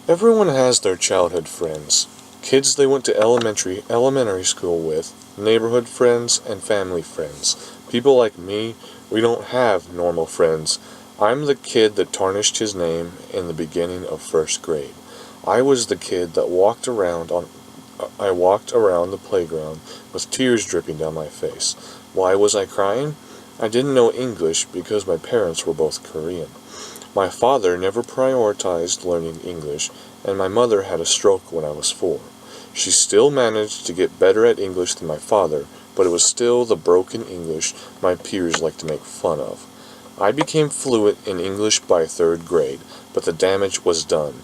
Everyone has their childhood friends. Kids they went to elementary school with, neighborhood friends, and family friends. People like me, we don't have normal friends. I'm the kid that tarnished his name in the beginning of first grade. I was the kid that I walked around the playground with tears dripping down my face. Why was I crying? I didn't know English because my parents were both Korean. My father never prioritized learning English, and my mother had a stroke when I was 4. She still managed to get better at English than my father, but it was still the broken English my peers liked to make fun of. I became fluent in English by 3rd grade, but the damage was done.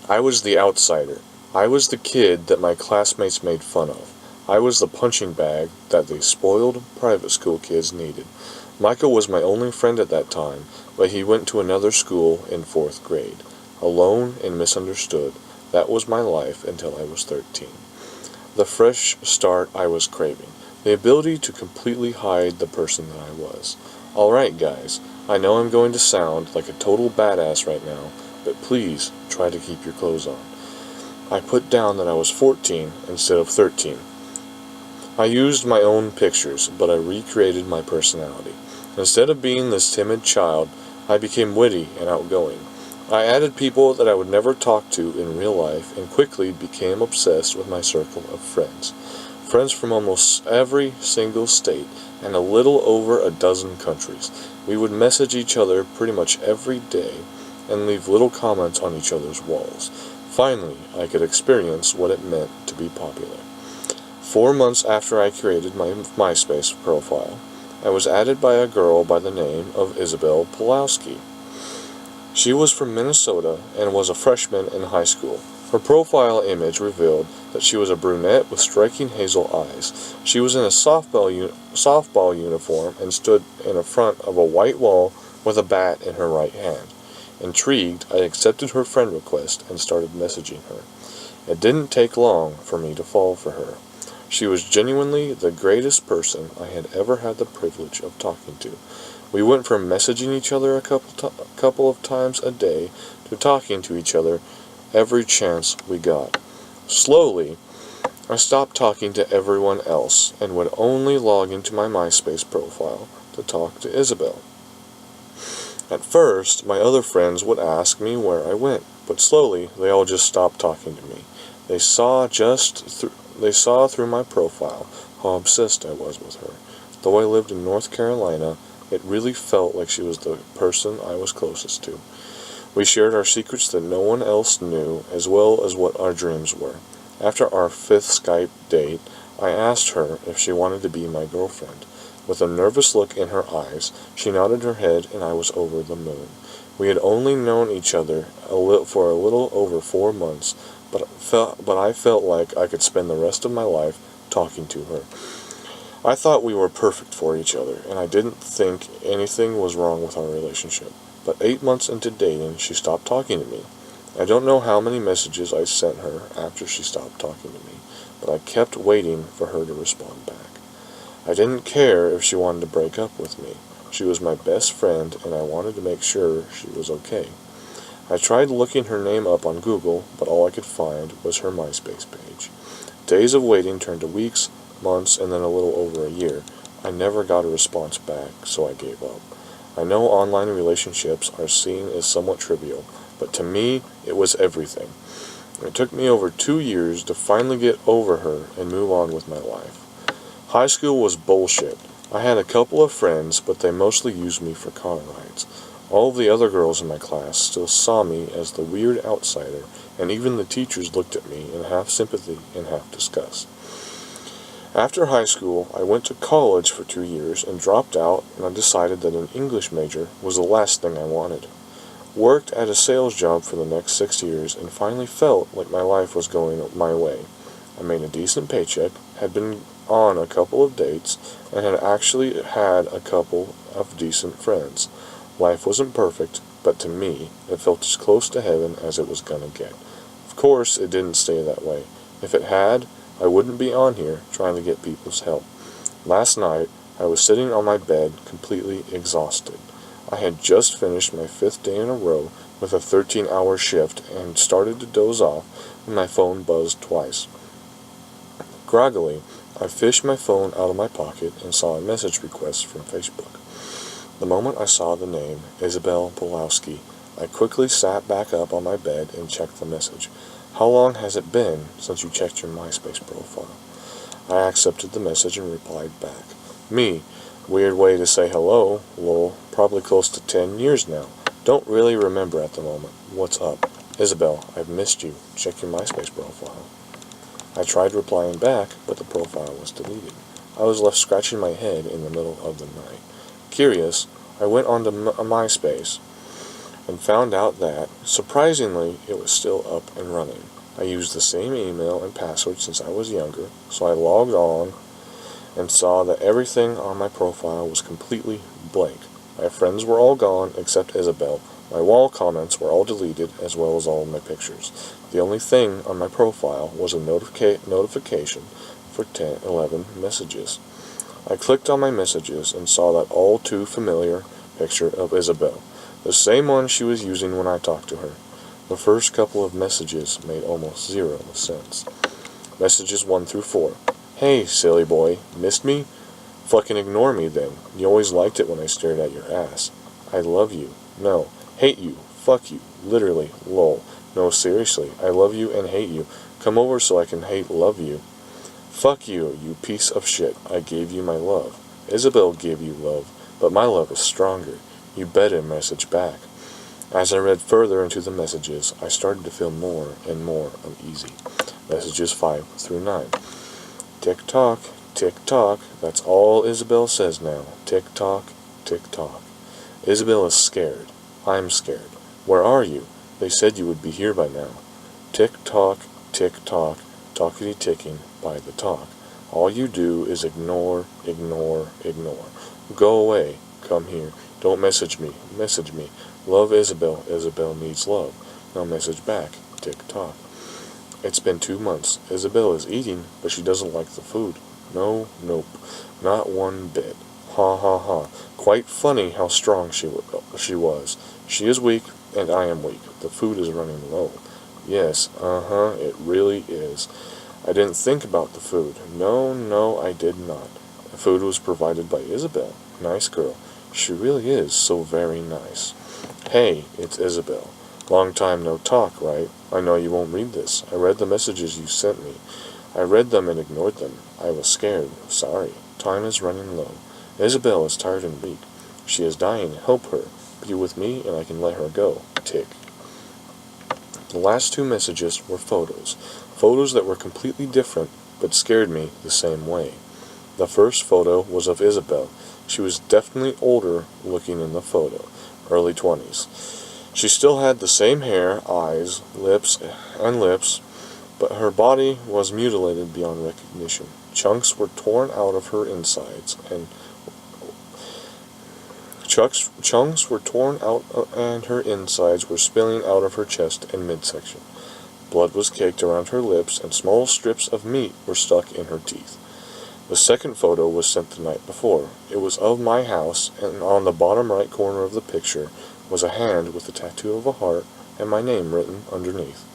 I was the outsider. I was the kid that my classmates made fun of. I was the punching bag that the spoiled private school kids needed. Michael was my only friend at that time, but he went to another school in 4th grade. Alone and misunderstood, that was my life until I was 13. The fresh start I was craving. The ability to completely hide the person that I was. Alright guys, I know I'm going to sound like a total badass right now, but please try to keep your clothes on. I put down that I was 14 instead of 13. I used my own pictures, but I recreated my personality. Instead of being this timid child, I became witty and outgoing. I added people that I would never talk to in real life and quickly became obsessed with my circle of friends. Friends from almost every single state and a little over a dozen countries. We would message each other pretty much every day and leave little comments on each other's walls. Finally, I could experience what it meant to be popular. 4 months after I created my MySpace profile, I was added by a girl by the name of Isabel Pulowski. She was from Minnesota and was a freshman in high school. Her profile image revealed that she was a brunette with striking hazel eyes. She was in a softball uniform and stood in front of a white wall with a bat in her right hand. Intrigued, I accepted her friend request and started messaging her. It didn't take long for me to fall for her. She was genuinely the greatest person I had ever had the privilege of talking to. We went from messaging each other a couple of times a day to talking to each other every chance we got. Slowly, I stopped talking to everyone else and would only log into my MySpace profile to talk to Isabel. At first, my other friends would ask me where I went, but slowly they all just stopped talking to me. They saw through my profile how obsessed I was with her. Though I lived in North Carolina, it really felt like she was the person I was closest to. We shared our secrets that no one else knew, as well as what our dreams were. After our 5th Skype date, I asked her if she wanted to be my girlfriend. With a nervous look in her eyes, she nodded her head and I was over the moon. We had only known each other for a little over 4 months, but I felt like I could spend the rest of my life talking to her. I thought we were perfect for each other, and I didn't think anything was wrong with our relationship. But 8 months into dating, she stopped talking to me. I don't know how many messages I sent her after she stopped talking to me, but I kept waiting for her to respond back. I didn't care if she wanted to break up with me. She was my best friend, and I wanted to make sure she was okay. I tried looking her name up on Google, but all I could find was her MySpace page. Days of waiting turned to weeks, months, and then a little over a year. I never got a response back, so I gave up. I know online relationships are seen as somewhat trivial, but to me, it was everything. It took me over 2 years to finally get over her and move on with my life. High school was bullshit. I had a couple of friends, but they mostly used me for car rides. All of the other girls in my class still saw me as the weird outsider, and even the teachers looked at me in half sympathy and half disgust. After high school, I went to college for 2 years and dropped out, and I decided that an English major was the last thing I wanted. Worked at a sales job for the next 6 years and finally felt like my life was going my way. I made a decent paycheck, had been on a couple of dates, and had actually had a couple of decent friends. Life wasn't perfect, but to me, it felt as close to heaven as it was gonna get. Of course, it didn't stay that way. If it had, I wouldn't be on here trying to get people's help. Last night, I was sitting on my bed, completely exhausted. I had just finished my 5th day in a row with a 13-hour shift and started to doze off when my phone buzzed twice. Groggily, I fished my phone out of my pocket and saw a message request from Facebook. The moment I saw the name, Isabel Pulowski, I quickly sat back up on my bed and checked the message. How long has it been since you checked your MySpace profile? I accepted the message and replied back. Me, weird way to say hello, lol, probably close to 10 years now. Don't really remember at the moment. What's up? Isabel, I've missed you. Check your MySpace profile. I tried replying back, but the profile was deleted. I was left scratching my head in the middle of the night. Curious, I went onto MySpace and found out that, surprisingly, it was still up and running. I used the same email and password since I was younger, so I logged on and saw that everything on my profile was completely blank. My friends were all gone except Isabel. My wall comments were all deleted, as well as all of my pictures. The only thing on my profile was a notification for 11 messages. I clicked on my messages and saw that all too familiar picture of Isabel, the same one she was using when I talked to her. The first couple of messages made almost zero sense. Messages 1 through 4. Hey, silly boy, missed me? Fucking ignore me then. You always liked it when I stared at your ass. I love you. No. Hate you. Fuck you. Literally. Lol. No, seriously. I love you and hate you. Come over so I can love you. Fuck you, you piece of shit. I gave you my love. Isabel gave you love, but my love is stronger. You better message back. As I read further into the messages, I started to feel more and more uneasy. Messages 5 through 9. Tick-tock, tick-tock. That's all Isabel says now. Tick-tock, tick-tock. Isabel is scared. I'm scared. Where are you? They said you would be here by now. Tick-tock, tick-tock. Talkity-ticking by the talk. All you do is ignore, ignore, ignore. Go away. Come here. Don't message me. Message me. Love Isabel. Isabel needs love. Now message back. Tick-tock. It's been 2 months. Isabel is eating, but she doesn't like the food. No, nope. Not one bit. Ha ha ha. Quite funny how strong she was. She is weak, and I am weak. The food is running low. Yes, it really is. I didn't think about the food. No, I did not. The food was provided by Isabel. Nice girl. She really is so very nice. Hey, it's Isabel. Long time no talk, right? I know you won't read this. I read the messages you sent me. I read them and ignored them. I was scared. Sorry. Time is running low. Isabel is tired and weak. She is dying. Help her. Be with me and I can let her go. Tick. The last 2 messages were photos. Photos that were completely different, but scared me the same way. The first photo was of Isabel. She was definitely older looking in the photo, early 20s. She still had the same hair, eyes, lips, but her body was mutilated beyond recognition. Chunks were torn out of her insides, and her insides were spilling out of her chest and midsection. Blood was caked around her lips, and small strips of meat were stuck in her teeth. The second photo was sent the night before. It was of my house, and on the bottom right corner of the picture was a hand with a tattoo of a heart and my name written underneath.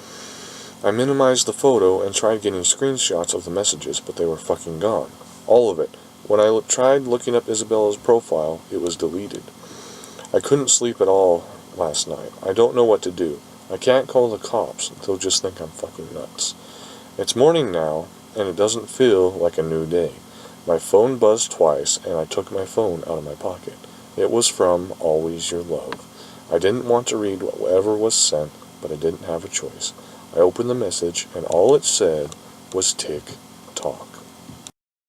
I minimized the photo and tried getting screenshots of the messages, but they were fucking gone. All of it. When I tried looking up Isabella's profile, it was deleted. I couldn't sleep at all last night. I don't know what to do. I can't call the cops. They'll just think I'm fucking nuts. It's morning now, and it doesn't feel like a new day. My phone buzzed twice, and I took my phone out of my pocket. It was from Always Your Love. I didn't want to read whatever was sent, but I didn't have a choice. I opened the message, and all it said was tick-tock.